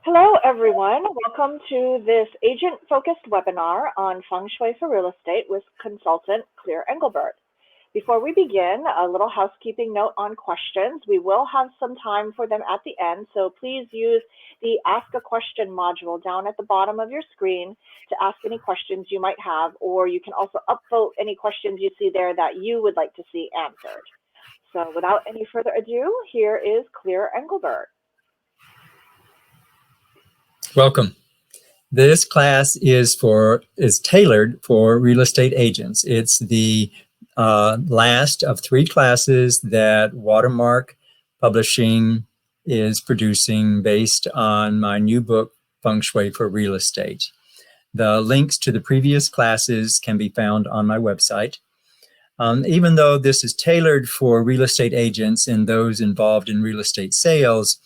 Hello, everyone. Welcome to this agent-focused webinar on Feng Shui for real estate with consultant Clear Englebert. Before we begin, a little housekeeping note on questions. We will have some time for them at the end, so please use the Ask a Question module down at the bottom of your screen to ask any questions you might have, or you can also upvote any questions you see there that you would like to see answered. So without any further ado, here is Clear Englebert. Welcome. This class is tailored for real estate agents. It's the last of three classes that Watermark Publishing is producing based on my new book, Feng Shui for Real Estate. The links to the previous classes can be found on my website. Even though this is tailored for real estate agents and those involved in real estate sales,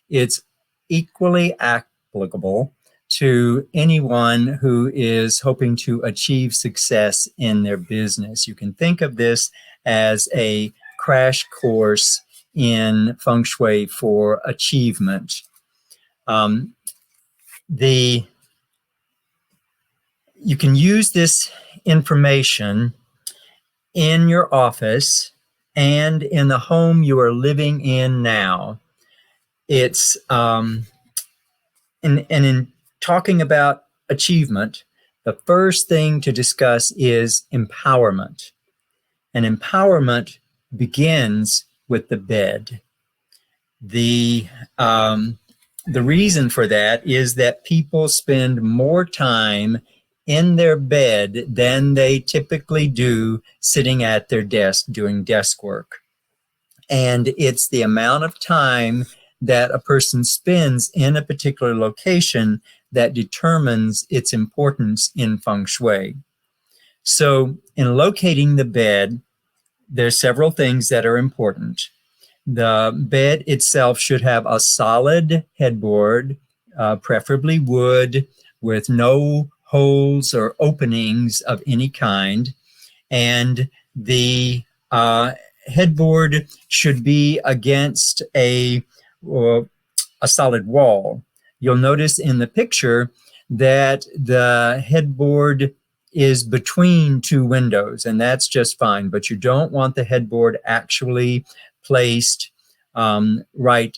it's equally applicable to anyone who is hoping to achieve success in their business. You can think of this as a crash course in Feng Shui for achievement. You can use this information in your office and in the home you are living in now. It's in talking about achievement, the first thing to discuss is empowerment. And empowerment begins with the bed. The reason for that is that people spend more time in their bed than they typically do sitting at their desk doing desk work. And it's the amount of time that a person spends in a particular location that determines its importance in Feng Shui. So in locating the bed, there's several things that are important. The bed itself should have a solid headboard, preferably wood, with no holes or openings of any kind. And the headboard should be against a solid wall. You'll notice in the picture that the headboard is between two windows, and that's just fine, but you don't want the headboard actually placed right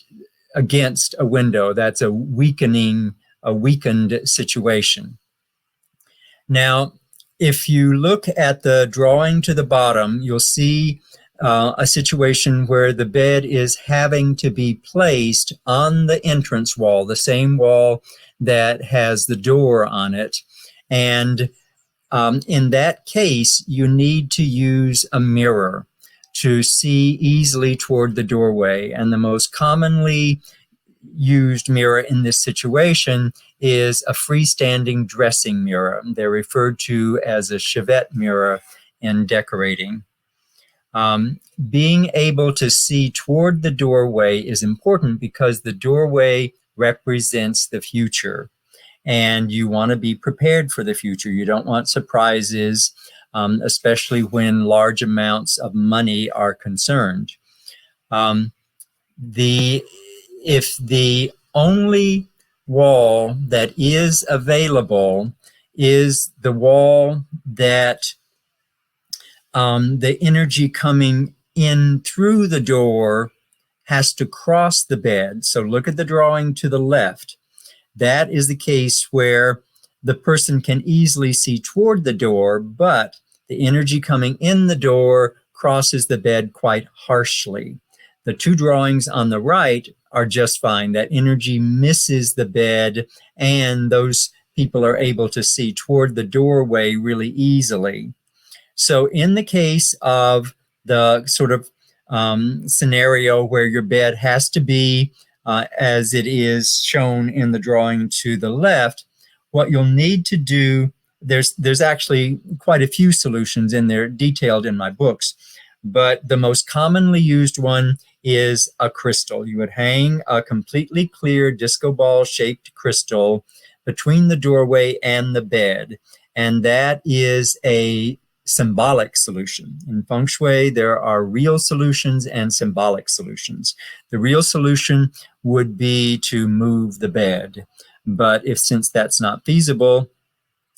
against a window. That's a weakened situation. Now, if you look at the drawing to the bottom, you'll see a situation where the bed is having to be placed on the entrance wall, the same wall that has the door on it. And in that case, you need to use a mirror to see easily toward the doorway. And the most commonly used mirror in this situation is a freestanding dressing mirror. They're referred to as a chevet mirror in decorating. Being able to see toward the doorway is important because the doorway represents the future, and you want to be prepared for the future. You don't want surprises, especially when large amounts of money are concerned. If the only wall that is available is the wall that the energy coming in through the door has to cross the bed. So look at the drawing to the left. That is the case where the person can easily see toward the door, but the energy coming in the door crosses the bed quite harshly. The two drawings on the right are just fine. That energy misses the bed, and those people are able to see toward the doorway really easily. So in the case of the sort of scenario where your bed has to be as it is shown in the drawing to the left, what you'll need to do, there's actually quite a few solutions in there detailed in my books, but the most commonly used one is a crystal. You would hang a completely clear disco ball shaped crystal between the doorway and the bed, and that is a symbolic solution. In Feng Shui, there are real solutions and symbolic solutions. The real solution would be to move the bed. But since that's not feasible,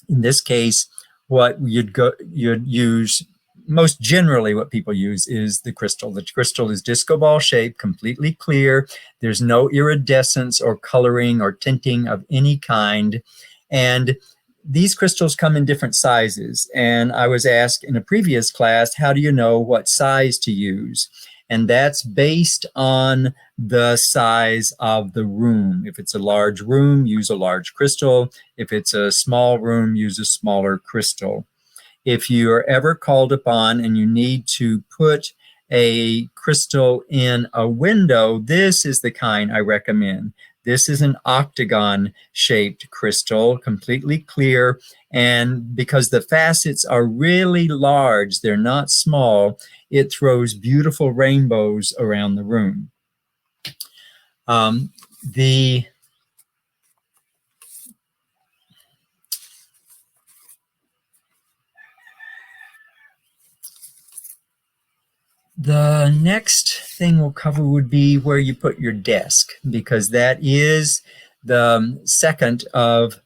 in this case, what you'd use, most generally what people use, is the crystal. The crystal is disco ball shaped, completely clear. There's no iridescence or coloring or tinting of any kind. And these crystals come in different sizes. And I was asked in a previous class, how do you know what size to use? And that's based on the size of the room. If it's a large room, use a large crystal. If it's a small room, use a smaller crystal. If you are ever called upon and you need to put a crystal in a window, this is the kind I recommend. This is an octagon-shaped crystal, completely clear, and because the facets are really large, they're not small, it throws beautiful rainbows around the room. The next thing we'll cover would be where you put your desk, because that is the second of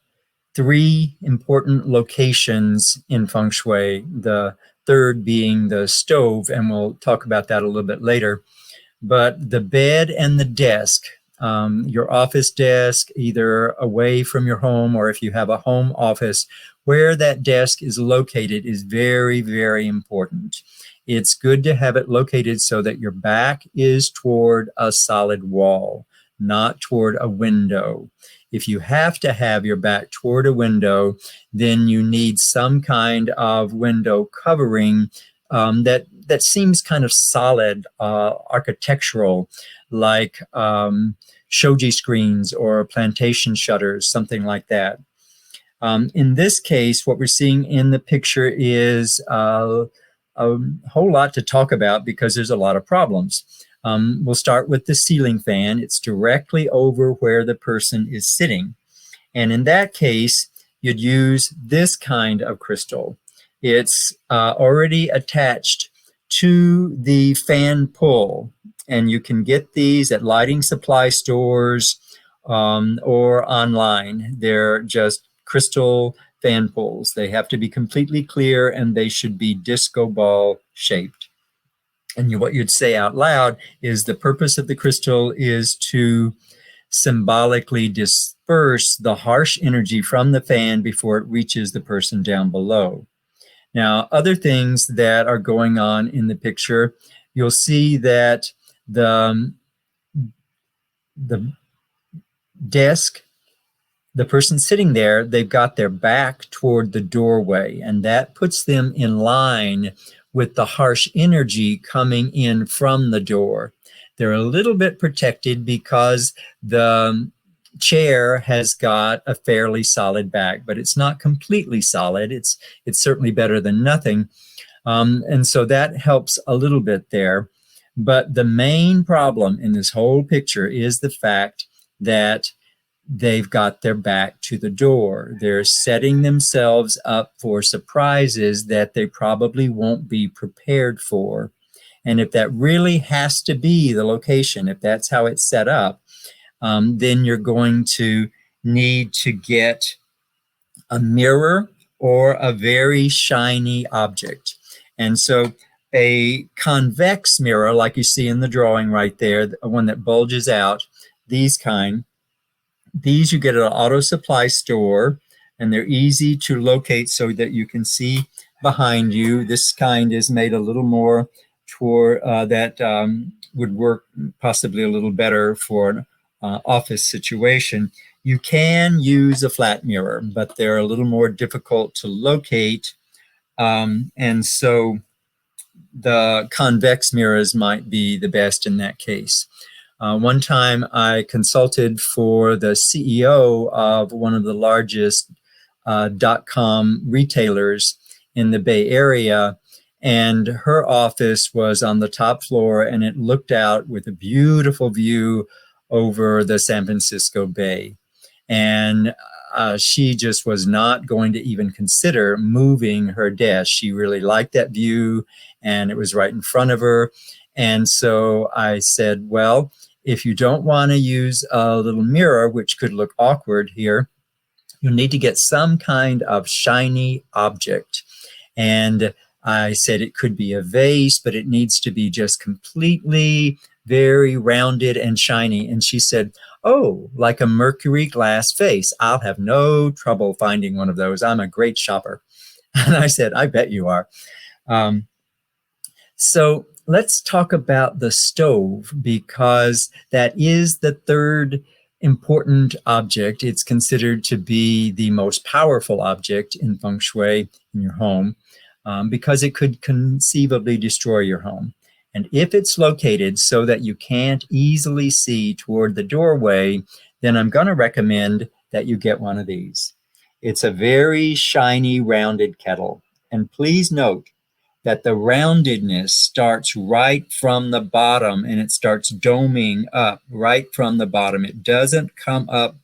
3 important locations in Feng Shui, the third being the stove, and we'll talk about that a little bit later. But the bed and the desk, your office desk, either away from your home or if you have a home office, where that desk is located is very, very important. It's good to have it located so that your back is toward a solid wall, not toward a window. If you have to have your back toward a window, then you need some kind of window covering that seems kind of solid, architectural, like shoji screens or plantation shutters, something like that. In this case, what we're seeing in the picture is a whole lot to talk about because there's a lot of problems. We'll start with the ceiling fan. It's directly over where the person is sitting. And in that case, you'd use this kind of crystal. It's already attached to the fan pull, and you can get these at lighting supply stores or online. They're just crystal fan pulls. They have to be completely clear and they should be disco ball shaped. And what you'd say out loud is the purpose of the crystal is to symbolically disperse the harsh energy from the fan before it reaches the person down below. Now, other things that are going on in the picture, you'll see that the desk, the person sitting there, they've got their back toward the doorway, and that puts them in line with the harsh energy coming in from the door. They're a little bit protected because the chair has got a fairly solid back, but it's not completely solid. It's certainly better than nothing. And so that helps a little bit there. But the main problem in this whole picture is the fact that they've got their back to the door. They're setting themselves up for surprises that they probably won't be prepared for. And if that really has to be the location, if that's how it's set up, then you're going to need to get a mirror or a very shiny object. And so a convex mirror, like you see in the drawing right there, one that bulges out, these you get at an auto supply store, and they're easy to locate so that you can see behind you. This kind is made a little more toward that would work possibly a little better for an office situation. You can use a flat mirror, but they're a little more difficult to locate. And so the convex mirrors might be the best in that case. One time I consulted for the CEO of one of the largest .com retailers in the Bay Area, and her office was on the top floor and it looked out with a beautiful view over the San Francisco Bay. And she just was not going to even consider moving her desk. She really liked that view, and it was right in front of her. And so I said, well, if you don't want to use a little mirror, which could look awkward here, you need to get some kind of shiny object. And I said it could be a vase, but it needs to be just completely very rounded and shiny. And she said, oh, like a mercury glass vase. I'll have no trouble finding one of those. I'm a great shopper. And I said, I bet you are. So let's talk about the stove, because that is the third important object. It's considered to be the most powerful object in Feng Shui in your home, because it could conceivably destroy your home. And if it's located so that you can't easily see toward the doorway, then I'm going to recommend that you get one of these. It's a very shiny, rounded kettle. And please note that the roundedness starts right from the bottom, and it starts doming up right from the bottom. It doesn't come up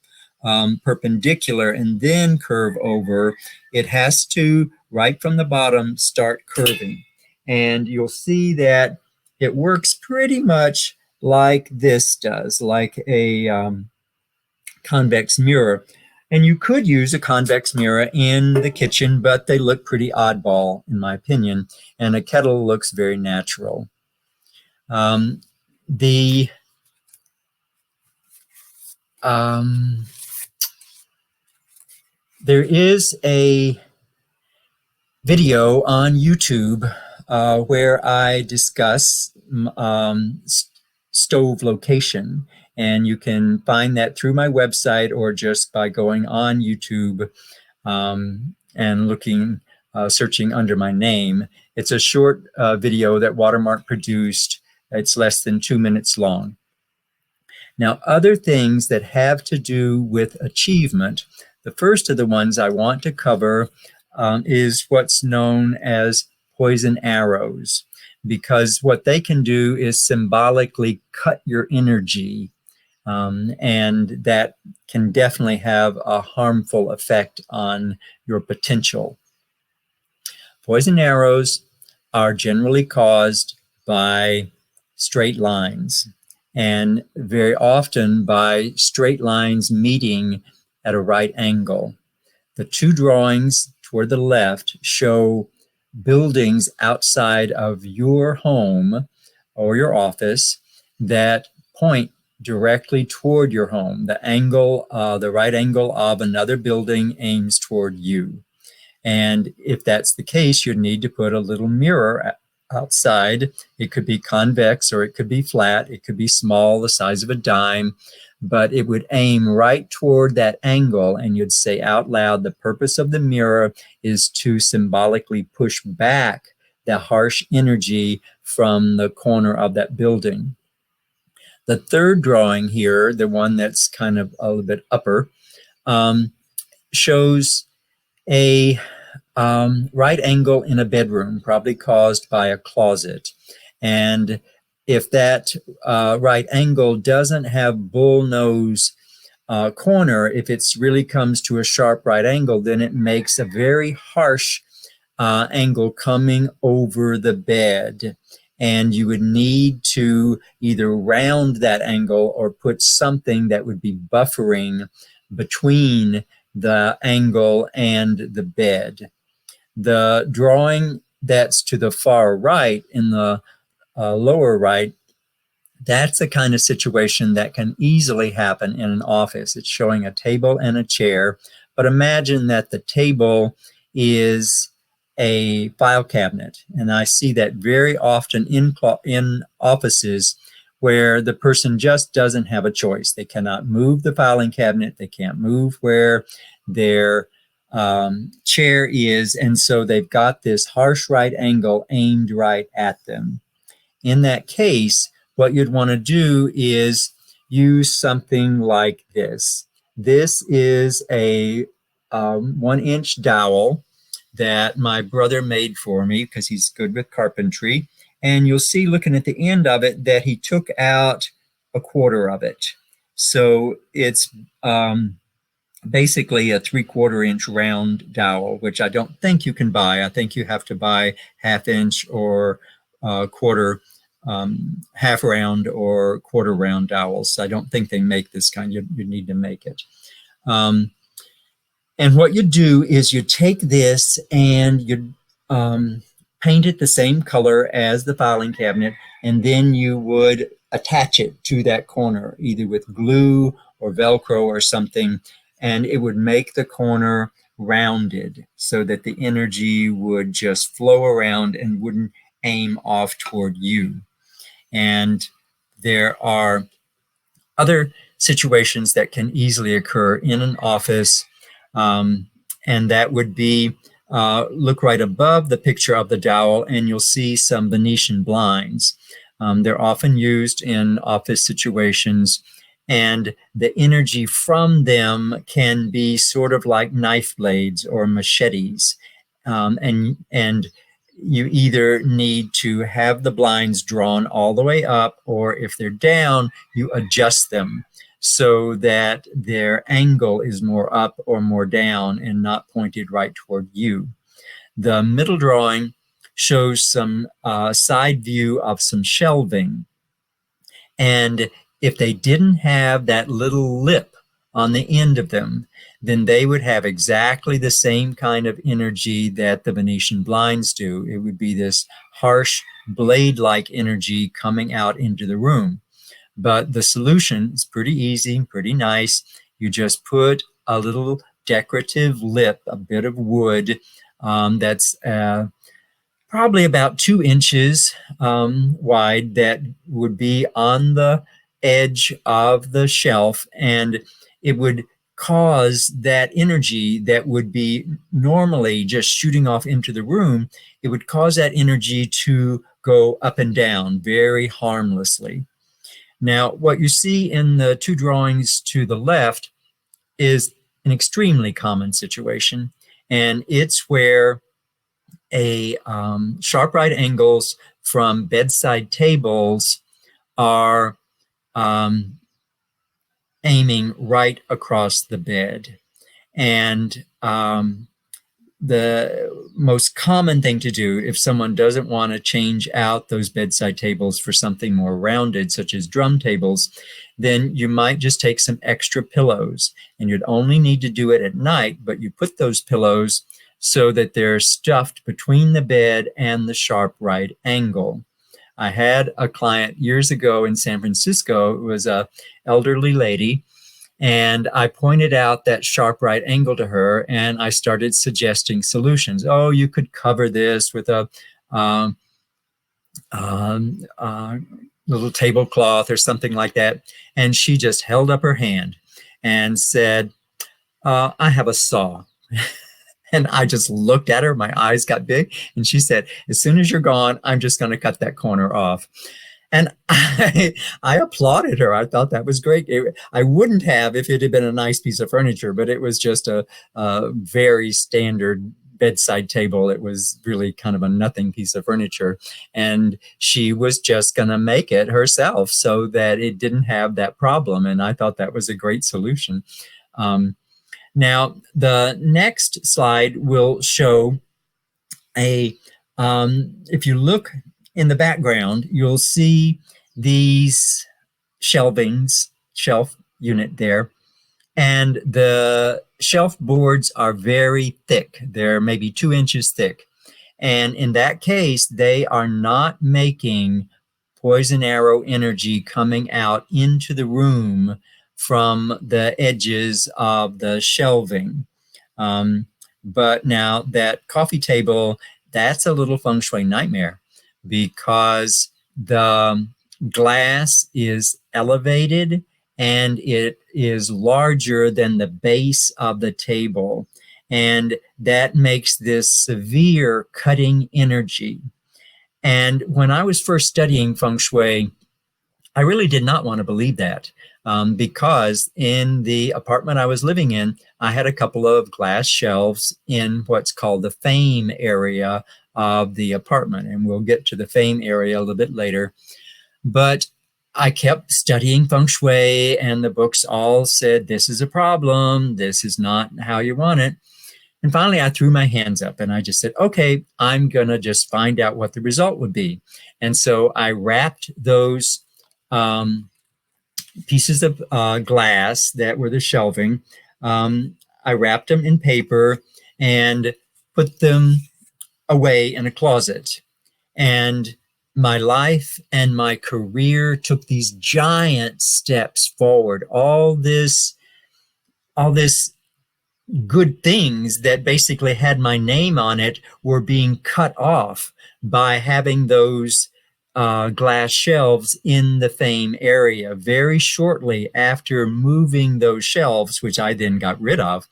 perpendicular and then curve over. It has to, right from the bottom, start curving. And you'll see that it works pretty much like this does, like a convex mirror. And you could use a convex mirror in the kitchen, but they look pretty oddball, in my opinion. And a kettle looks very natural. There is a video on YouTube where I discuss stove location, and you can find that through my website or just by going on YouTube and looking, searching under my name. It's a short video that Watermark produced. It's less than 2 minutes long. Now, other things that have to do with achievement, the first of the ones I want to cover is what's known as poison arrows, because what they can do is symbolically cut your energy, and that can definitely have a harmful effect on your potential. Poison arrows are generally caused by straight lines, and very often by straight lines meeting at a right angle. The two drawings toward the left show buildings outside of your home or your office that point directly toward your home. The angle, the right angle of another building aims toward you. And if that's the case, you'd need to put a little mirror outside. It could be convex or it could be flat. It could be small, the size of a dime, but it would aim right toward that angle, and you'd say out loud, the purpose of the mirror is to symbolically push back the harsh energy from the corner of that building. The third drawing here, the one that's kind of a little bit upper, shows a right angle in a bedroom, probably caused by a closet. And if that right angle doesn't have bullnose corner, if it really comes to a sharp right angle, then it makes a very harsh angle coming over the bed. And you would need to either round that angle or put something that would be buffering between the angle and the bed. The drawing that's to the far right, in the lower right, that's the kind of situation that can easily happen in an office. It's showing a table and a chair, but imagine that the table is a file cabinet. And I see that very often in offices where the person just doesn't have a choice. They cannot move the filing cabinet. They can't move where their chair is. And so they've got this harsh right angle aimed right at them. In that case, what you'd want to do is use something like this. This is a 1-inch dowel that my brother made for me because he's good with carpentry. And you'll see, looking at the end of it, that he took out a quarter of it. So it's basically a 3/4 inch round dowel, which I don't think you can buy. I think you have to buy 1/2 inch or quarter, half round or quarter round dowels. I don't think they make this kind. You need to make it. And what you do is you take this and you paint it the same color as the filing cabinet, and then you would attach it to that corner, either with glue or Velcro or something, and it would make the corner rounded so that the energy would just flow around and wouldn't aim off toward you. And there are other situations that can easily occur in an office, and that would be look right above the picture of the dowel and you'll see some Venetian blinds. They're often used in office situations, and the energy from them can be sort of like knife blades or machetes. And you either need to have the blinds drawn all the way up, or if they're down, you adjust them so that their angle is more up or more down and not pointed right toward you. The middle drawing shows some side view of some shelving. And if they didn't have that little lip on the end of them, then they would have exactly the same kind of energy that the Venetian blinds do. It would be this harsh blade-like energy coming out into the room. But the solution is pretty easy, pretty nice. You just put a little decorative lip, a bit of wood that's probably about 2 inches wide, that would be on the edge of the shelf, and it would cause that energy that would be normally just shooting off into the room, it would cause that energy to go up and down very harmlessly. Now, what you see in the two drawings to the left is an extremely common situation, and it's where sharp right angles from bedside tables are aiming right across the bed. And the most common thing to do if someone doesn't want to change out those bedside tables for something more rounded, such as drum tables, then you might just take some extra pillows, and you'd only need to do it at night, but you put those pillows so that they're stuffed between the bed and the sharp right angle. I had a client years ago in San Francisco. It was an elderly lady, and I pointed out that sharp right angle to her, and I started suggesting solutions. Oh, you could cover this with a little tablecloth or something like that. And she just held up her hand and said, I have a saw. And I just looked at her, my eyes got big, and she said, as soon as you're gone, I'm just going to cut that corner off. And I applauded her. I thought that was great. I wouldn't have if it had been a nice piece of furniture, but it was just a very standard bedside table. It was really kind of a nothing piece of furniture. And she was just going to make it herself so that it didn't have that problem. And I thought that was a great solution. Now, the next slide will show if you look in the background, you'll see these shelf unit there. And the shelf boards are very thick. They're maybe 2 inches thick. And in that case, they are not making poison arrow energy coming out into the room from the edges of the shelving. But now that coffee table, that's a little feng shui nightmare, because the glass is elevated and it is larger than the base of the table. And that makes this severe cutting energy. And when I was first studying feng shui, I really did not want to believe that, because in the apartment I was living in, I had a couple of glass shelves in what's called the fame area of the apartment. And we'll get to the fame area a little bit later. But I kept studying Feng Shui, and the books all said, this is a problem. This is not how you want it. And finally, I threw my hands up and I just said, okay, I'm going to just find out what the result would be. And so I wrapped those pieces of glass that were the shelving. I wrapped them in paper and put them away in a closet. And my life and my career took these giant steps forward. All this good things that basically had my name on it were being cut off by having those glass shelves in the Fame area. Very shortly after moving those shelves, which I then got rid of,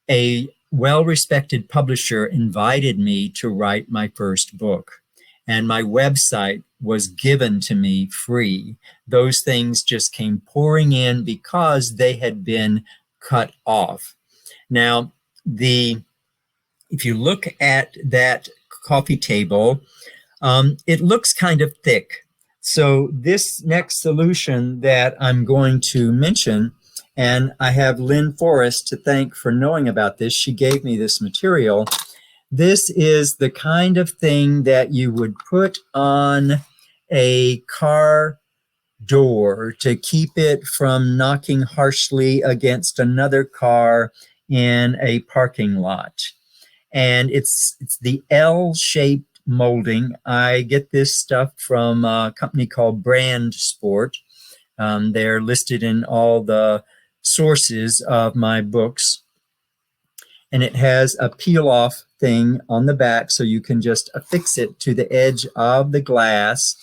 a well-respected publisher invited me to write my first book. And my website was given to me free. Those things just came pouring in because they had been cut off. Now, if you look at that coffee table, it looks kind of thick. So this next solution that I'm going to mention, and I have Lynn Forrest to thank for knowing about this. She gave me this material. This is the kind of thing that you would put on a car door to keep it from knocking harshly against another car in a parking lot. And it's the L-shaped molding. I get this stuff from a company called Brand Sport. They're listed in all the sources of my books. And it has a peel-off thing on the back so you can just affix it to the edge of the glass.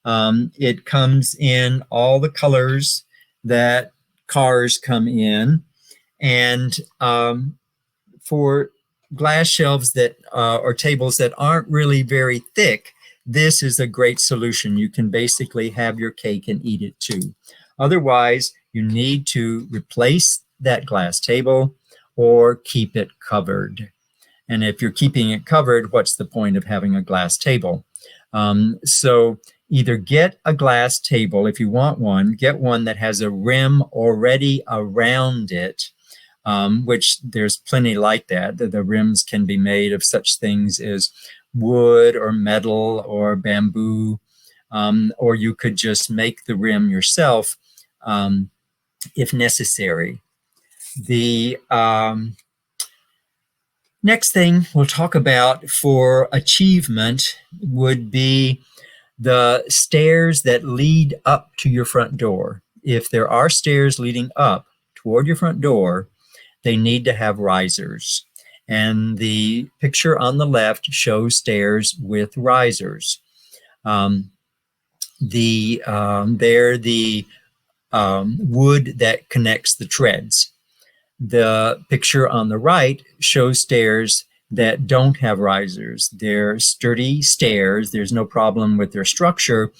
It comes in all the colors that cars come in. And for glass shelves that or tables that aren't really very thick, this is a great solution. You can basically have your cake and eat it too. Otherwise, you need to replace that glass table or keep it covered. And if you're keeping it covered, what's the point of having a glass table? So either get a glass table, if you want one, get one that has a rim already around it, which there's plenty like that. The rims can be made of such things as wood or metal or bamboo, or you could just make the rim yourself if necessary. The next thing we'll talk about for achievement would be the stairs that lead up to your front door. If there are stairs leading up toward your front door, they need to have risers. And the picture on the left shows stairs with risers. They're the wood that connects the treads. The picture on the right shows stairs that don't have risers. They're sturdy stairs. There's no problem with their structure,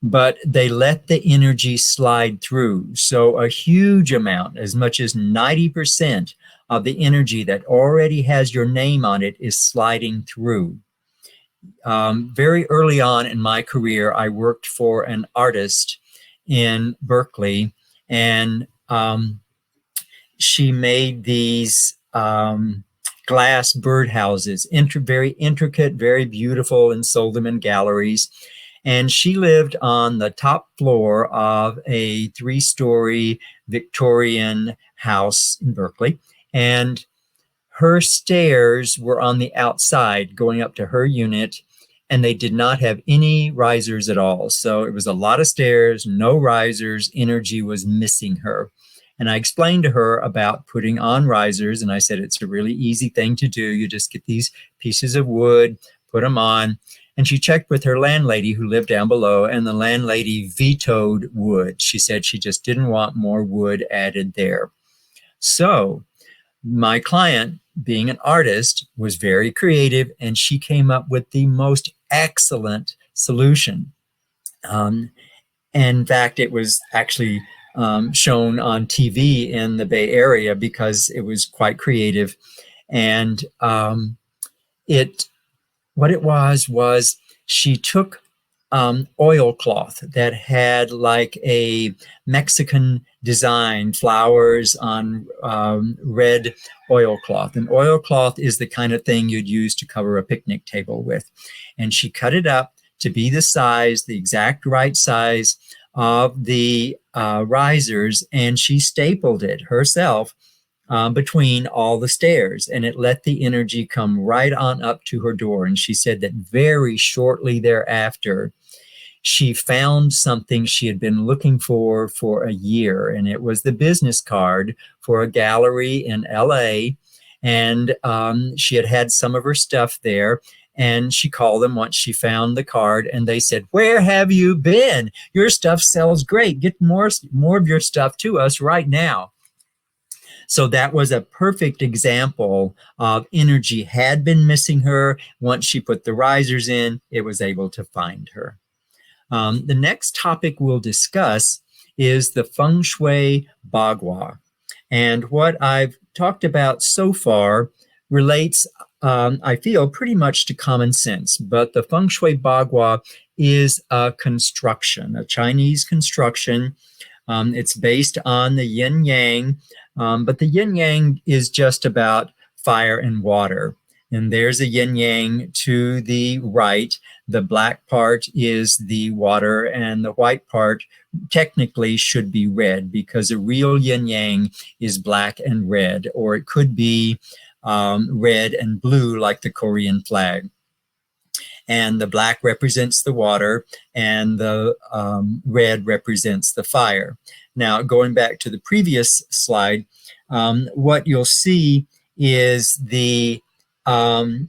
but they let the energy slide through. So a huge amount, as much as 90% of the energy that already has your name on it is sliding through. Very early on in my career, I worked for an artist in Berkeley, and she made these glass birdhouses, very intricate, very beautiful, and sold them in galleries. And she lived on the top floor of a 3-story Victorian house in Berkeley. And her stairs were on the outside going up to her unit, and they did not have any risers at all. So it was a lot of stairs, no risers, energy was missing her. And I explained to her about putting on risers, and I said, it's a really easy thing to do. You just get these pieces of wood, put them on. And she checked with her landlady who lived down below, and the landlady vetoed wood. She said she just didn't want more wood added there. So my client, being an artist, was very creative, and she came up with the most excellent solution. In fact, it was actually shown on TV in the Bay Area because it was quite creative. And what it was she took oilcloth that had like a Mexican design, flowers on red oilcloth. And oilcloth is the kind of thing you'd use to cover a picnic table with. And she cut it up to be the size, the exact right size of the risers, and she stapled it herself between all the stairs, and it let the energy come right on up to her door. And she said that very shortly thereafter, she found something she had been looking for a year, and it was the business card for a gallery in LA. And she had had some of her stuff there, and she called them once she found the card, and they said, "Where have you been? Your stuff sells great. Get more of your stuff to us right now." So that was a perfect example of energy had been missing her. Once she put the risers in, it was able to find her. The next topic we'll discuss is the Feng Shui bagua. And what I've talked about so far relates, I feel, pretty much to common sense. But the Feng Shui bagua is a construction, a Chinese construction. It's based on the yin yang, but the yin yang is just about fire and water. And there's a yin yang to the right. The black part is the water, and the white part technically should be red, because a real yin yang is black and red, or it could be red and blue like the Korean flag. And the black represents the water, and the red represents the fire. Now, going back to the previous slide, what you'll see is the other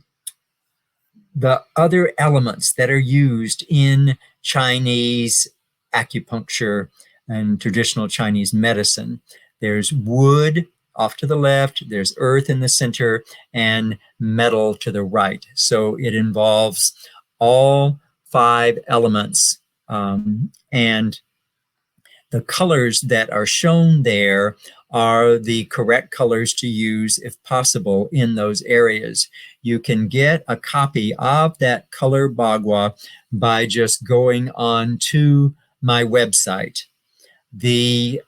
elements that are used in Chinese acupuncture and traditional Chinese medicine. There's wood off to the left, there's earth in the center, and metal to the right. So it involves all 5 elements, and the colors that are shown there are the correct colors to use if possible in those areas. You can get a copy of that color bagua by just going on to my website. The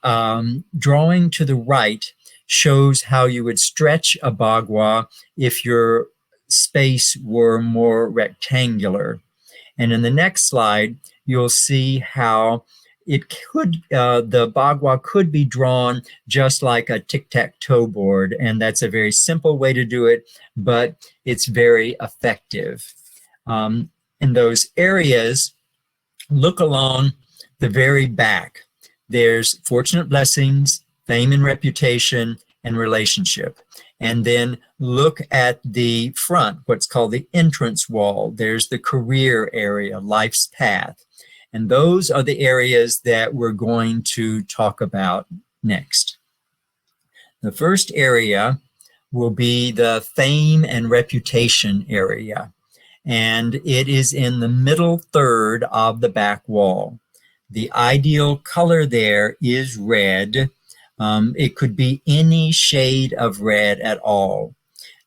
drawing to the right shows how you would stretch a bagua if your space were more rectangular. And in the next slide, you'll see how it could, the bagua could be drawn just like a tic-tac-toe board, and that's a very simple way to do it, but it's very effective. In those areas, look along the very back. There's fortunate blessings, fame and reputation, and relationship. And then look at the front, what's called the entrance wall. There's the career area, life's path. And those are the areas that we're going to talk about next. The first area will be the fame and reputation area. And it is in the middle third of the back wall. The ideal color there is red. It could be any shade of red at all.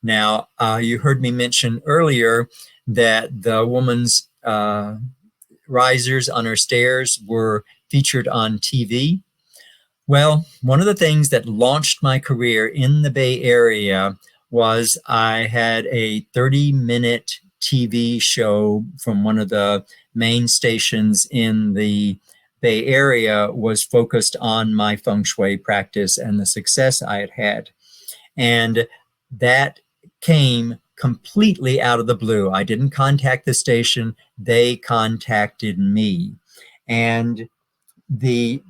Now, you heard me mention earlier that the woman's risers on her stairs were featured on TV. Well, one of the things that launched my career in the Bay Area was I had a 30-minute TV show from one of the main stations in the Bay Area was focused on my Feng Shui practice and the success I had had. And that came completely out of the blue. I didn't contact the station, they contacted me. And the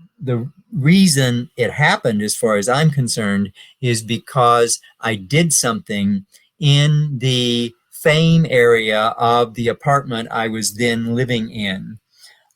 reason it happened, as far as I'm concerned, is because I did something in the fame area of the apartment I was then living in.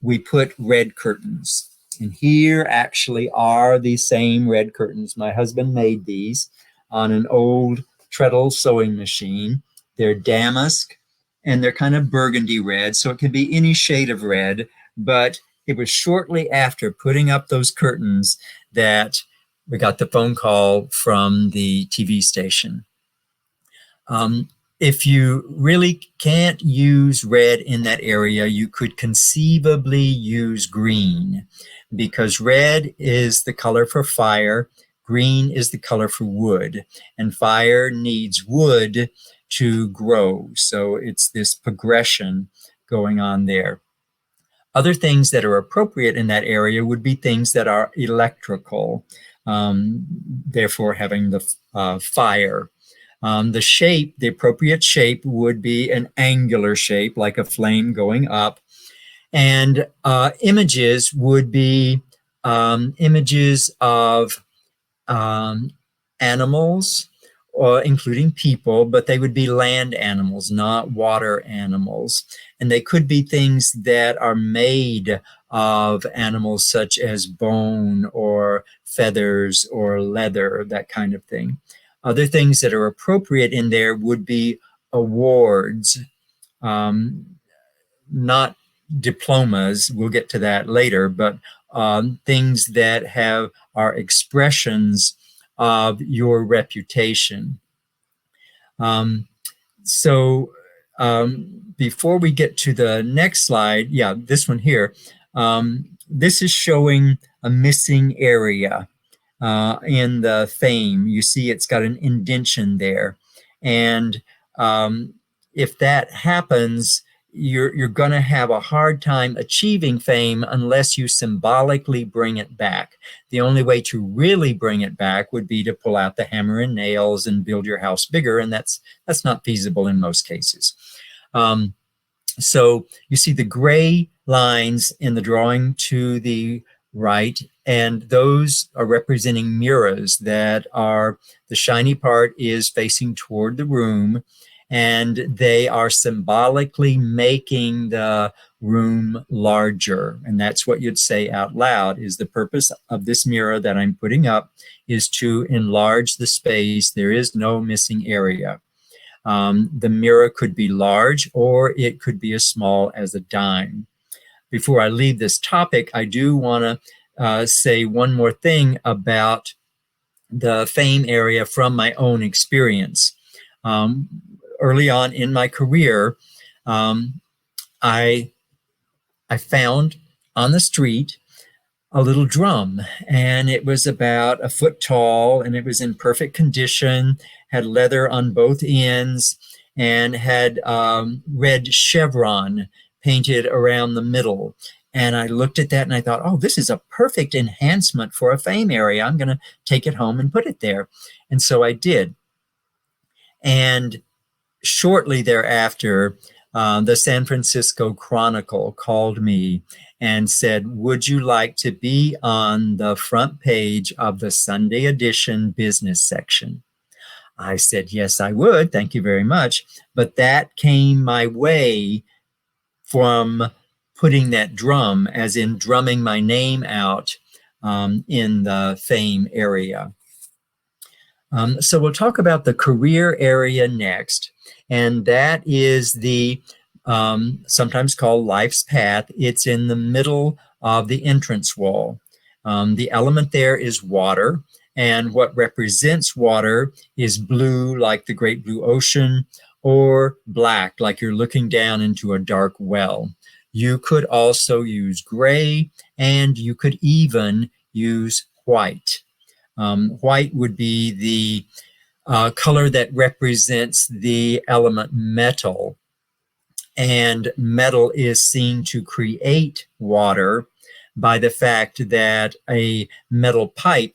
We put red curtains. And here actually are the same red curtains. My husband made these on an old treadle sewing machine. They're damask and they're kind of burgundy red, so it could be any shade of red. But it was shortly after putting up those curtains that we got the phone call from the TV station. if you really can't use red in that area, you could conceivably use green, because red is the color for fire, green is the color for wood, and fire needs wood to grow. So it's this progression going on there. Other things that are appropriate in that area would be things that are electrical, therefore having the fire. The shape, the appropriate shape would be an angular shape, like a flame going up. And images would be images of animals, including people, but they would be land animals, not water animals. And they could be things that are made of animals such as bone or feathers or leather, that kind of thing. Other things that are appropriate in there would be awards, not diplomas, we'll get to that later, but things that are expressions of your reputation. So before we get to the next slide, this one here, this is showing a missing area in the fame. You see it's got an indentation there. And if that happens, you're going to have a hard time achieving fame unless you symbolically bring it back. The only way to really bring it back would be to pull out the hammer and nails and build your house bigger, and that's not feasible in most cases. So you see the gray lines in the drawing to the right, and those are representing mirrors that are, the shiny part is facing toward the room, and they are symbolically making the room larger. And that's what you'd say out loud, is the purpose of this mirror that I'm putting up is to enlarge the space. There is no missing area. The mirror could be large or it could be as small as a dime. Before I leave this topic, I do want to say one more thing about the fame area from my own experience. Early on in my career, I found on the street a little drum, and it was about a foot tall, and it was in perfect condition, had leather on both ends, and had red chevron painted around the middle. And I looked at that and I thought, oh, this is a perfect enhancement for a fame area. I'm going to take it home and put it there. And so I did. And shortly thereafter, the San Francisco Chronicle called me and said, would you like to be on the front page of the Sunday edition business section? I said, yes, I would. Thank you very much. But that came my way from putting that drum, as in drumming my name out in the fame area. So we'll talk about the career area next, and that is the sometimes called life's path. It's in the middle of the entrance wall. The element there is water, and what represents water is blue, like the great blue ocean, or black, like you're looking down into a dark well. You could also use gray, and you could even use white. White would be the color that represents the element metal, and metal is seen to create water by the fact that a metal pipe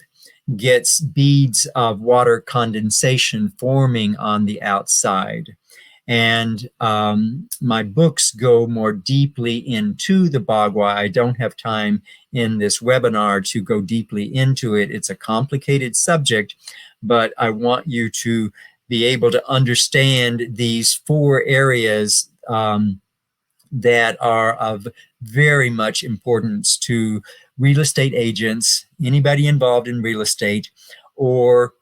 gets beads of water condensation forming on the outside. And my books go more deeply into the bagua. I don't have time in this webinar to go deeply into it. It's a complicated subject, but I want you to be able to understand these four areas that are of very much importance to real estate agents, anybody involved in real estate, or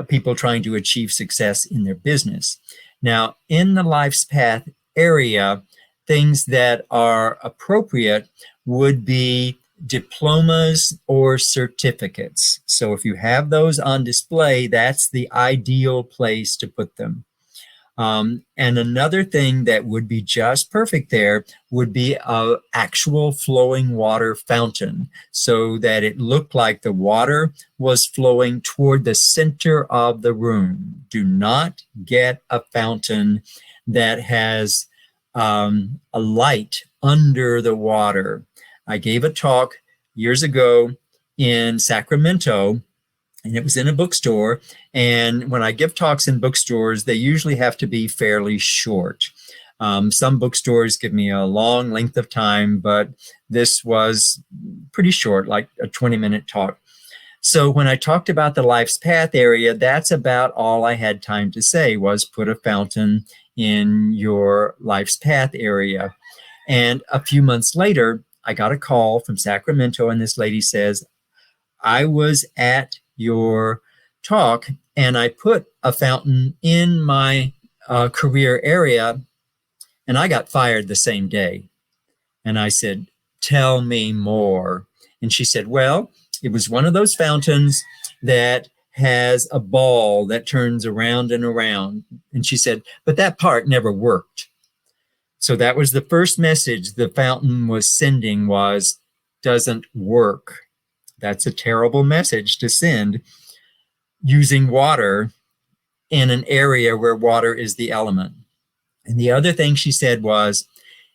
people trying to achieve success in their business. Now, in the life's path area, things that are appropriate would be diplomas or certificates. So if you have those on display, that's the ideal place to put them. And another thing that would be just perfect there would be an actual flowing water fountain, so that it looked like the water was flowing toward the center of the room. Do not get a fountain that has a light under the water. I gave a talk years ago in Sacramento, and it was in a bookstore. And when I give talks in bookstores, they usually have to be fairly short. Some bookstores give me a long length of time, but this was pretty short, like a 20-minute talk. So when I talked about the Life's Path area, that's about all I had time to say, was put a fountain in your Life's Path area. And a few months later, I got a call from Sacramento, and this lady says, I was at your talk and I put a fountain in my career area, and I got fired the same day. And I said, tell me more. And she said, well, it was one of those fountains that has a ball that turns around and around. And she said, but that part never worked. So that was the first message the fountain was sending, was doesn't work. That's a terrible message to send, using water in an area where water is the element. And the other thing she said was,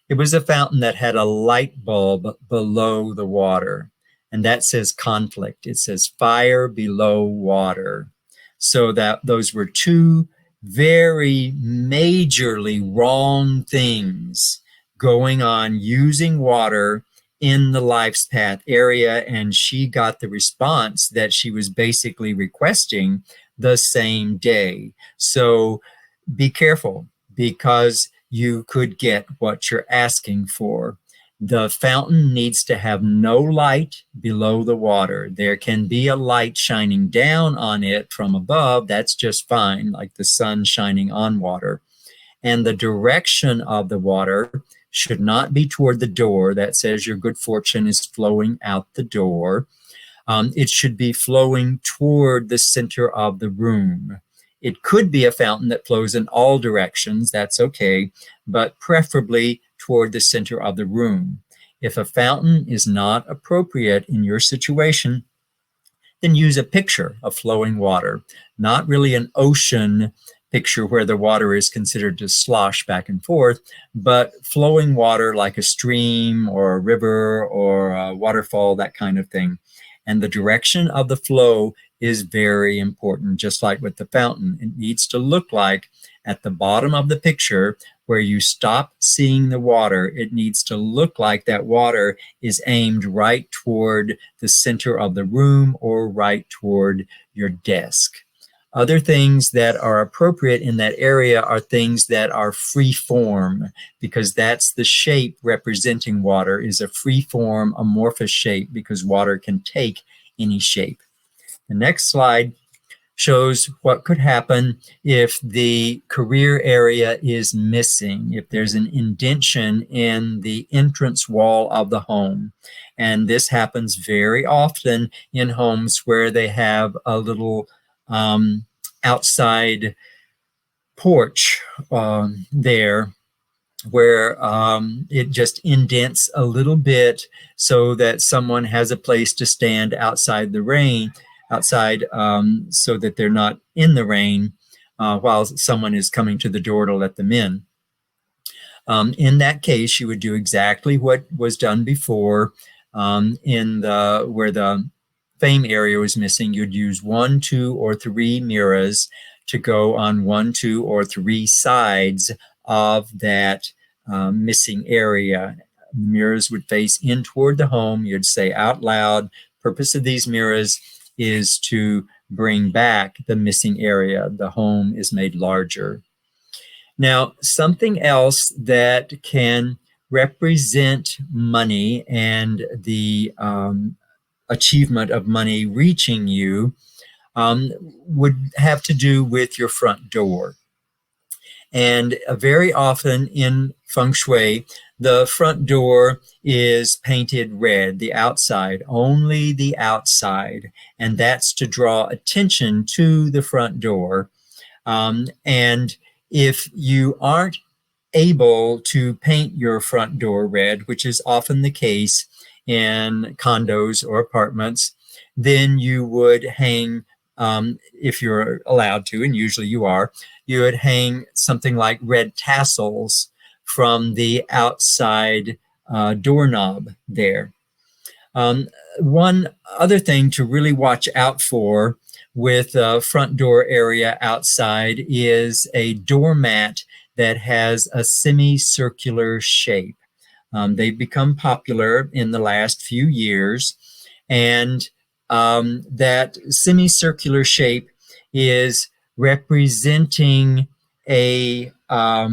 it was a fountain that had a light bulb below the water. And that says conflict. It says fire below water. So that those were two very majorly wrong things going on using water in the Life's Path area. And she got the response that she was basically requesting the same day. So be careful, because you could get what you're asking for. The fountain needs to have no light below the water. There can be a light shining down on it from above. That's just fine, like the sun shining on water. And the direction of the water should not be toward the door. That says your good fortune is flowing out the door. It should be flowing toward the center of the room. It could be a fountain that flows in all directions. That's okay, but preferably toward the center of the room. If a fountain is not appropriate in your situation, then use a picture of flowing water, not really an ocean picture where the water is considered to slosh back and forth, but flowing water like a stream or a river or a waterfall, that kind of thing. And the direction of the flow is very important, just like with the fountain. It needs to look like at the bottom of the picture where you stop seeing the water, it needs to look like that water is aimed right toward the center of the room or right toward your desk. Other things that are appropriate in that area are things that are free form, because that's the shape representing water, is a free form, amorphous shape, because water can take any shape. The next slide shows what could happen if the career area is missing, if there's an indentation in the entrance wall of the home. And this happens very often in homes where they have a little outside porch there, where it just indents a little bit so that someone has a place to stand outside the rain, so that they're not in the rain while someone is coming to the door to let them in. In that case, you would do exactly what was done before where the fame area was missing. You'd use 1, 2, or 3 mirrors to go on 1, 2, or 3 sides of that missing area. The mirrors would face in toward the home. You'd say out loud, purpose of these mirrors is to bring back the missing area. The home is made larger. Now, something else that can represent money and the achievement of money reaching you would have to do with your front door. And very often in Feng Shui, the front door is painted red, the outside, only the outside. And that's to draw attention to the front door. And If you aren't able to paint your front door red, which is often the case in condos or apartments, then you would hang, if you're allowed to, and usually you are, you would hang something like red tassels from the outside doorknob there. One other thing to really watch out for with a front door area outside is a doormat that has a semicircular shape. They've become popular in the last few years, and that semicircular shape is representing a, a,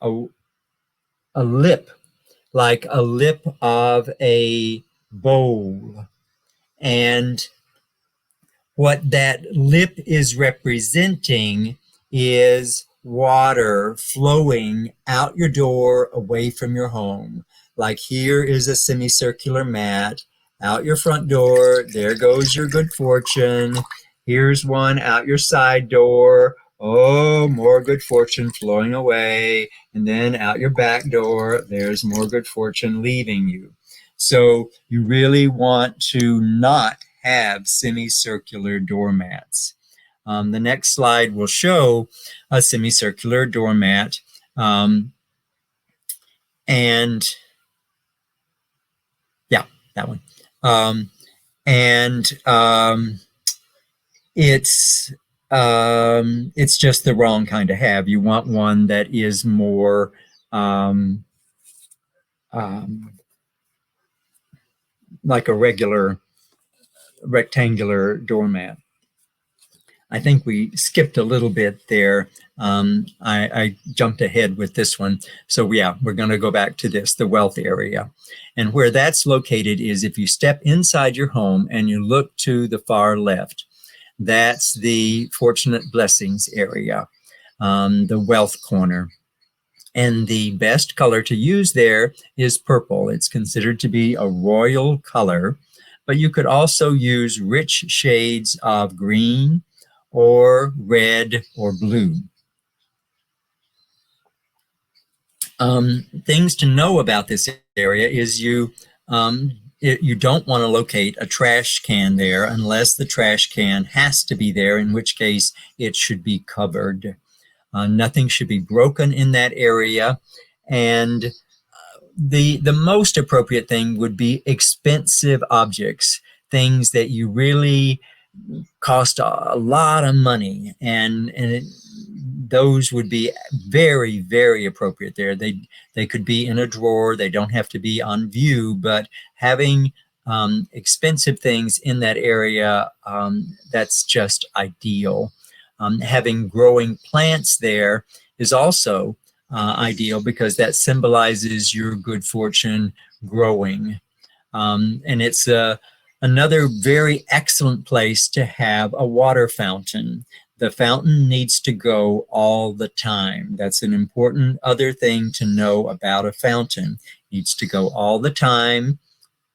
a lip, like a lip of a bowl. And what that lip is representing is water flowing out your door away from your home. Like here is a semicircular mat out your front door. There goes your good fortune. Here's one out your side door. Oh, more good fortune flowing away. And then out your back door, there's more good fortune leaving you. So you really want to not have semicircular doormats. The next slide will show a semicircular doormat. And yeah, that one. It's just the wrong kind to have. You want one that is more like a regular rectangular doormat. I think we skipped a little bit there. I jumped ahead with this one. So yeah, we're going to go back to this, the wealth area. And where that's located is if you step inside your home and you look to the far left, that's the fortunate blessings area, the wealth corner. And the best color to use there is purple. It's considered to be a royal color, but you could also use rich shades of green or red or blue. Things to know about this area is you don't want to locate a trash can there unless the trash can has to be there, in which case it should be covered. Nothing should be broken in that area. And the most appropriate thing would be expensive objects, things that you really cost a lot of money, and those would be very, very appropriate there. They could be in a drawer. They don't have to be on view, but having expensive things in that area, that's just ideal. Having growing plants there is also ideal because that symbolizes your good fortune growing. And it's another very excellent place to have a water fountain. The fountain needs to go all the time. That's an important other thing to know about a fountain. It needs to go all the time.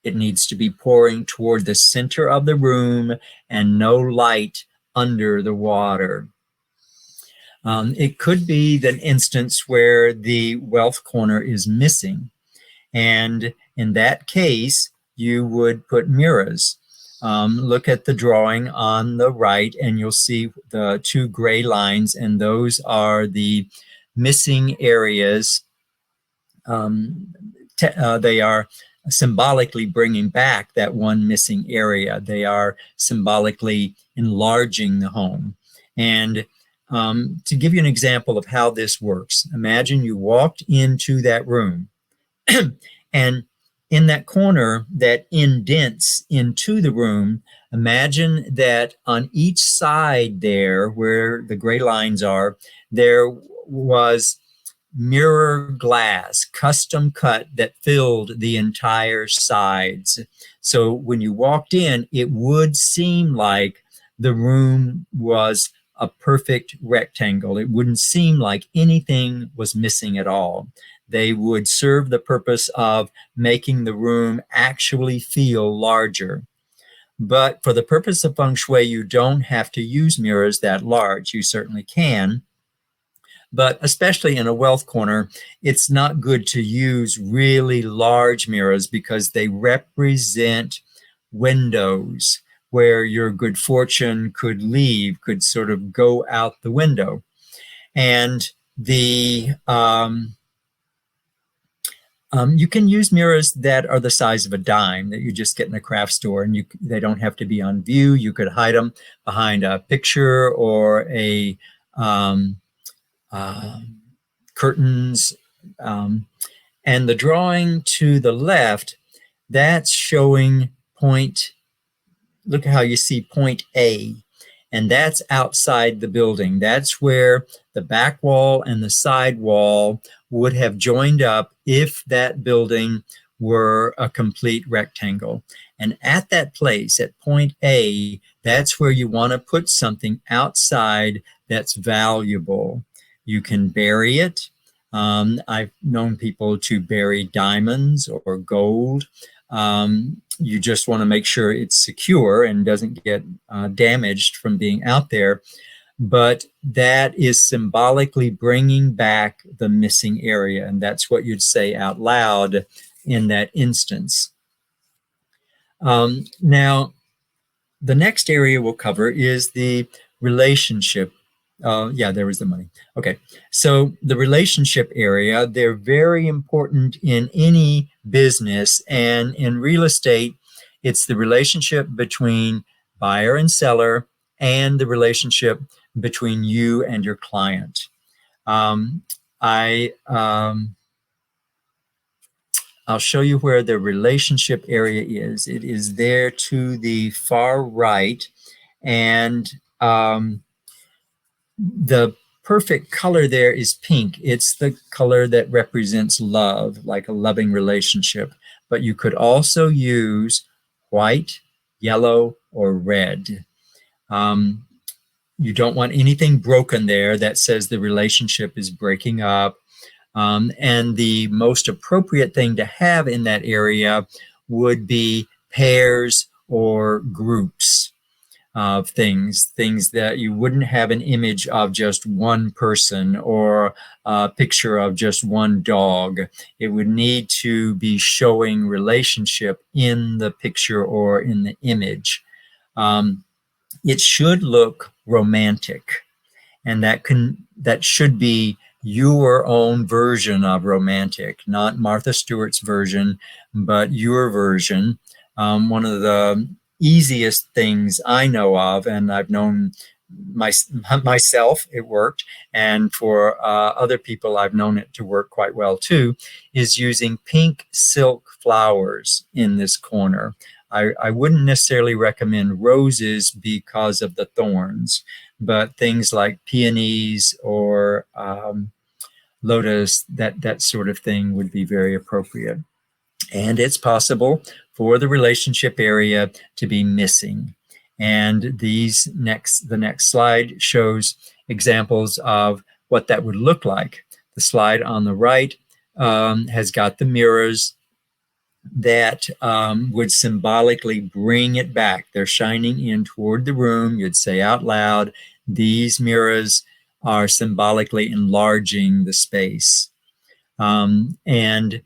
It needs to be pouring toward the center of the room and no light under the water. It could be the instance where the wealth corner is missing. And in that case, you would put mirrors. Look at the drawing on the right and you'll see the two gray lines, and those are the missing areas. They are symbolically bringing back that one missing area. They are symbolically enlarging the home. And to give you an example of how this works, imagine you walked into that room and in that corner that indents into the room, imagine that on each side there, where the gray lines are, there was mirror glass, custom cut, that filled the entire sides. So when you walked in, it would seem like the room was a perfect rectangle. It wouldn't seem like anything was missing at all. They would serve the purpose of making the room actually feel larger. But for the purpose of Feng Shui, you don't have to use mirrors that large. You certainly can. But especially in a wealth corner, it's not good to use really large mirrors because they represent windows where your good fortune could leave, could sort of go out the window. And you can use mirrors that are the size of a dime that you just get in a craft store, and they don't have to be on view. You could hide them behind a picture or a uh, curtains. And the drawing to the left, that's showing point. Look at how you see point A, and that's outside the building. That's where the back wall and the side wall would have joined up if that building were a complete rectangle. And at that place, at point A, that's where you want to put something outside that's valuable. You can bury it. I've known people to bury diamonds or gold. You just want to make sure it's secure and doesn't get damaged from being out there. But that is symbolically bringing back the missing area, and that's what you'd say out loud in that instance. Now, the next area we'll cover is the relationship. Yeah, there was the money. Okay, so the relationship area, they're very important in any business, and in real estate, it's the relationship between buyer and seller and the relationship between you and your client. I'll show you where the relationship area is. It is there to the far right, and the perfect color there is pink. It's the color that represents love, like a loving relationship. But you could also use white, yellow, or red. You don't want anything broken there that says the relationship is breaking up. And the most appropriate thing to have in that area would be pairs or groups of things that you wouldn't have an image of just one person or a picture of just one dog. It would need to be showing relationship in the picture or in the image. It should look romantic, and that should be your own version of romantic, not Martha Stewart's version, but your version. One of the easiest things I know of, and I've known myself, it worked, and for other people, I've known it to work quite well too, is using pink silk flowers in this corner. I wouldn't necessarily recommend roses because of the thorns, but things like peonies or lotus, that sort of thing would be very appropriate. And it's possible for the relationship area to be missing. And the next slide shows examples of what that would look like. The slide on the right has got the mirrors that would symbolically bring it back. They're shining in toward the room. You'd say out loud, these mirrors are symbolically enlarging the space. And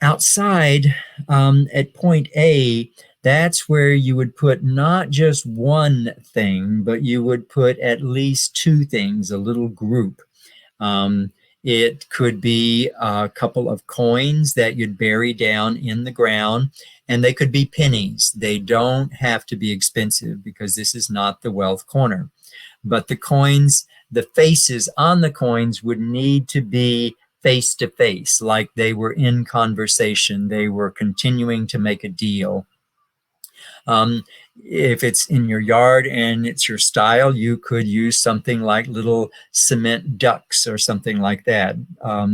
outside at point A, that's where you would put not just one thing, but you would put at least two things, a little group. It could be a couple of coins that you'd bury down in the ground, and they could be pennies. They don't have to be expensive because this is not the wealth corner. But the coins, the faces on the coins would need to be face to face, like they were in conversation. They were continuing to make a deal. If it's in your yard and it's your style, you could use something like little cement ducks or something like that.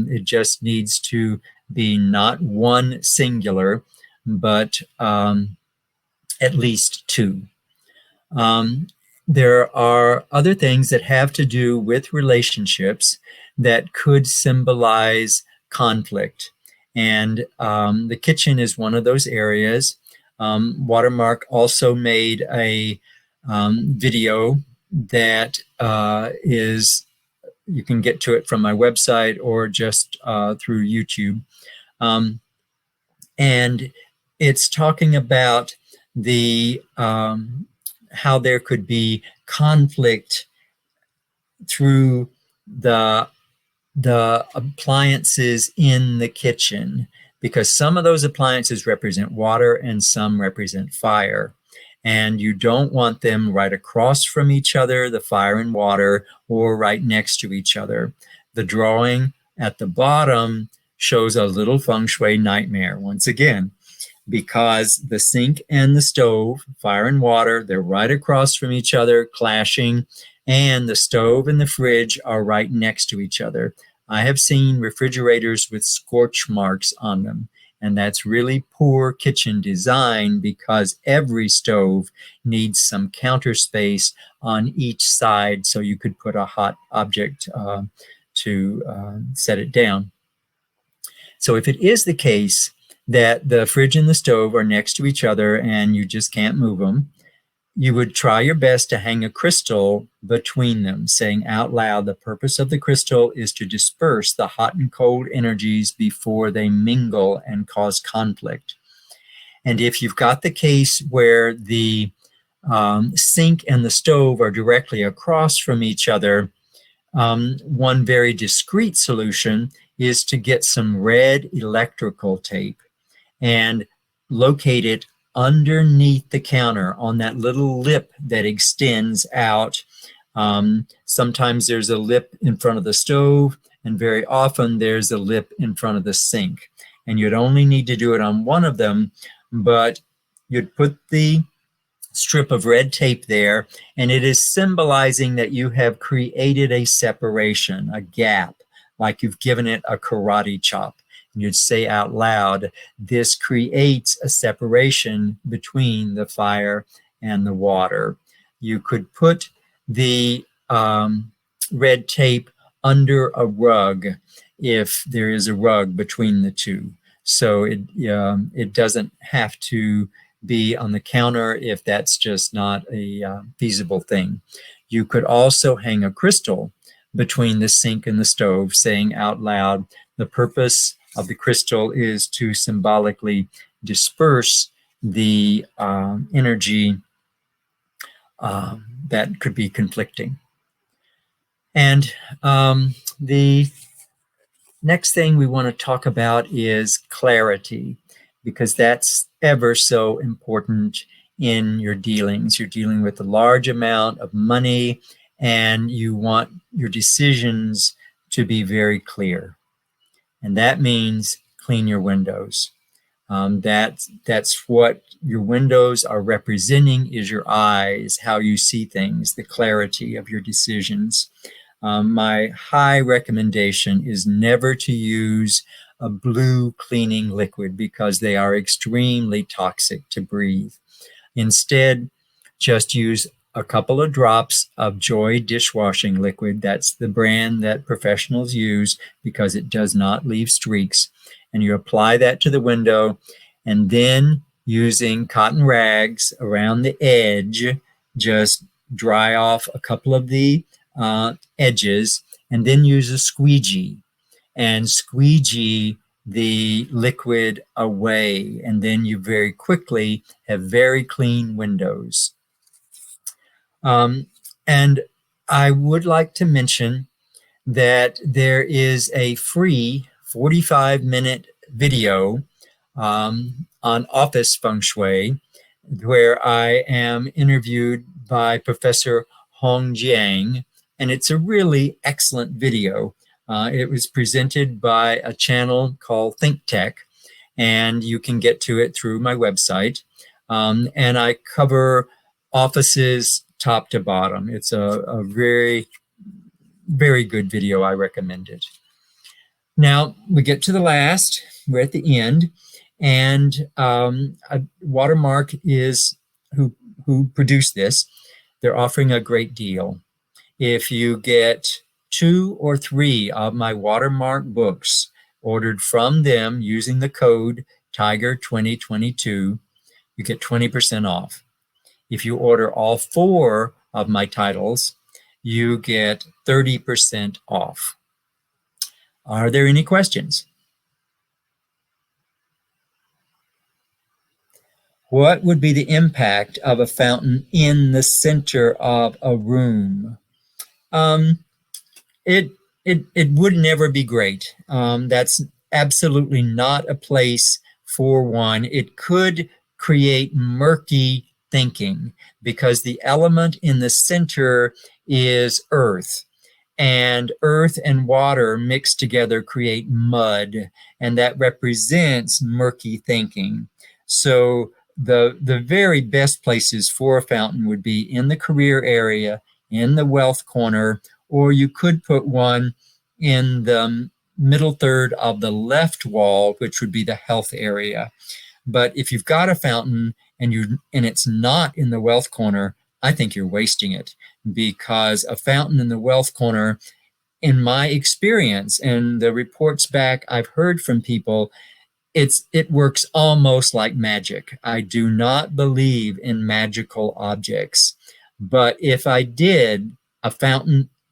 It just needs to be not one singular, but at least two. There are other things that have to do with relationships that could symbolize conflict. And the kitchen is one of those areas. Watermark also made a video that is you can get to it from my website or just through YouTube. And it's talking about the how there could be conflict through the appliances in the kitchen, because some of those appliances represent water and some represent fire. And you don't want them right across from each other, the fire and water, or right next to each other. The drawing at the bottom shows a little feng shui nightmare once again, because the sink and the stove, fire and water, they're right across from each other, clashing, and the stove and the fridge are right next to each other. I have seen refrigerators with scorch marks on them, and that's really poor kitchen design, because every stove needs some counter space on each side so you could put a hot object to set it down. So if it is the case that the fridge and the stove are next to each other and you just can't move them, you would try your best to hang a crystal between them, saying out loud, the purpose of the crystal is to disperse the hot and cold energies before they mingle and cause conflict. And if you've got the case where the sink and the stove are directly across from each other, one very discreet solution is to get some red electrical tape and locate it underneath the counter on that little lip that extends out. Sometimes there's a lip in front of the stove, and very often there's a lip in front of the sink. And you'd only need to do it on one of them, but you'd put the strip of red tape there, and it is symbolizing that you have created a separation, a gap, like you've given it a karate chop. And you'd say out loud, this creates a separation between the fire and the water. You could put the red tape under a rug if there is a rug between the two. So it doesn't have to be on the counter if that's just not a feasible thing. You could also hang a crystal between the sink and the stove, saying out loud, the purpose of the crystal is to symbolically disperse the energy that could be conflicting. And the next thing we want to talk about is clarity, because that's ever so important in your dealings. You're dealing with a large amount of money, and you want your decisions to be very clear. And that means clean your windows. That's what your windows are representing, is your eyes, how you see things, the clarity of your decisions. My high recommendation is never to use a blue cleaning liquid, because they are extremely toxic to breathe. Instead, just use a couple of drops of Joy dishwashing liquid. That's the brand that professionals use, because it does not leave streaks. And you apply that to the window, and then using cotton rags around the edge, just dry off a couple of the edges, and then use a squeegee and squeegee the liquid away. And then you very quickly have very clean windows. And I would like to mention that there is a free 45-minute video on office feng shui, where I am interviewed by Professor Hong Jiang, and it's a really excellent video. It was presented by a channel called Think Tech, and you can get to it through my website. And I cover offices top to bottom. It's a very, very good video. I recommend it. Now we get to the last. We're at the end, and Watermark is who produced this. They're offering a great deal. If you get 2 or 3 of my Watermark books ordered from them using the code Tiger2022, you get 20% off. If you order all 4 of my titles, you get 30% off. Are there any questions? What would be the impact of a fountain in the center of a room? It would never be great. That's absolutely not a place for one. It could create murky thinking because the element in the center is earth. And earth and water mixed together create mud, and that represents murky thinking. So the very best places for a fountain would be in the career area, in the wealth corner, or you could put one in the middle third of the left wall, which would be the health area. But if you've got a fountain and it's not in the wealth corner, I think you're wasting it, because a fountain in the wealth corner, in my experience and the reports back I've heard from people, it works almost like magic. I do not believe in magical objects. But if I did, a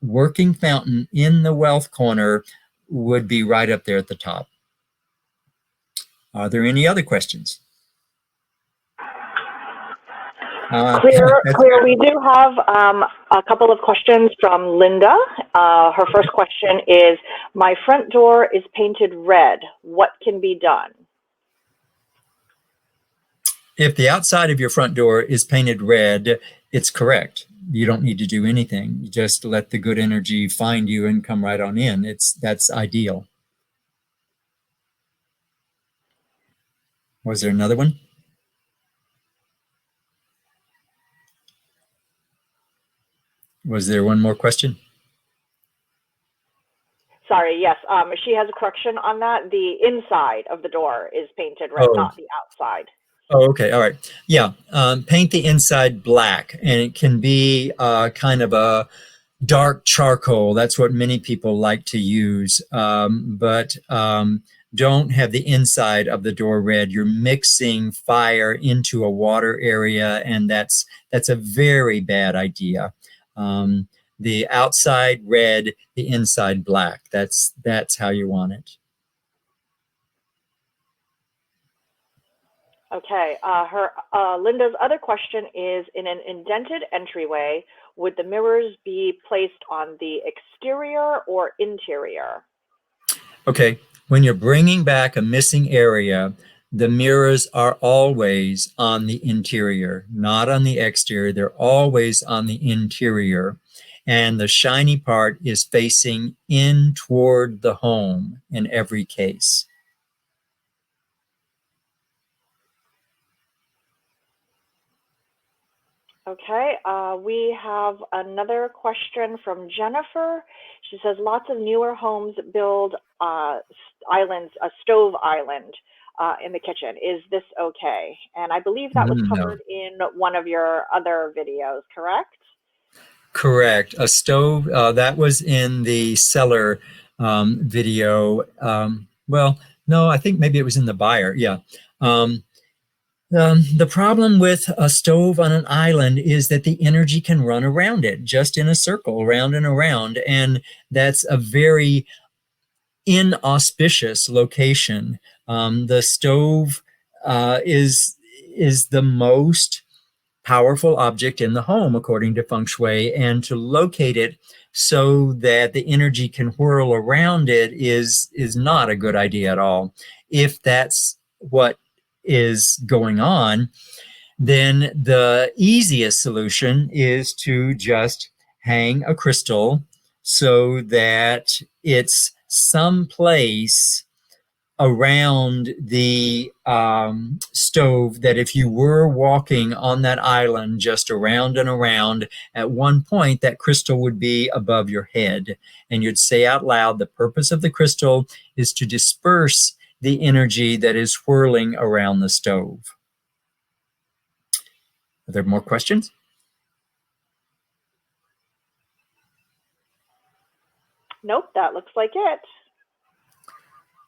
working fountain in the wealth corner would be right up there at the top. Are there any other questions? Clear. We do have a couple of questions from Linda. Her first question is, my front door is painted red. What can be done? If the outside of your front door is painted red, it's correct. You don't need to do anything. You just let the good energy find you and come right on in. That's ideal. Was there another one? Was there one more question? Sorry, yes. She has a correction on that. The inside of the door is painted red, not the outside. Oh, okay. All right. Yeah. Paint the inside black, and it can be kind of a dark charcoal. That's what many people like to use. But don't have the inside of the door red. You're mixing fire into a water area, and that's a very bad idea. The outside red, the inside black. That's how you want it. Okay. Linda's other question is, in an indented entryway, would the mirrors be placed on the exterior or interior? Okay. When you're bringing back a missing area, the mirrors are always on the interior, not on the exterior. They're always on the interior. And the shiny part is facing in toward the home in every case. Okay, we have another question from Jennifer. She says, lots of newer homes build islands, a stove island in the kitchen. Is this okay? And I believe that was covered in one of your other videos, correct? Correct. A stove, that was in the cellar video. Well, no, I think maybe it was in the buyer. Yeah. The problem with a stove on an island is that the energy can run around it, just in a circle, around and around. And that's a very inauspicious location. The stove is the most powerful object in the home, according to Feng Shui, and to locate it so that the energy can whirl around it is not a good idea at all. If that's what is going on, then the easiest solution is to just hang a crystal so that it's someplace around the stove, that if you were walking on that island just around and around, at one point that crystal would be above your head, and you'd say out loud, the purpose of the crystal is to disperse the energy that is whirling around the stove. Are there more questions? Nope, that looks like it.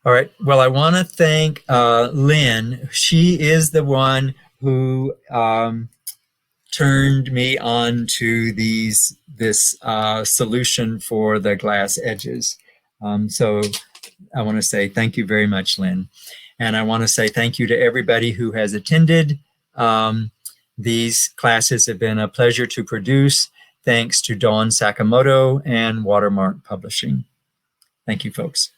All right. Well, I want to thank Lynn. She is the one who turned me on to this solution for the glass edges. So I want to say thank you very much, Lynn. And I want to say thank you to everybody who has attended. These classes have been a pleasure to produce. Thanks to Dawn Sakamoto and Watermark Publishing. Thank you, folks.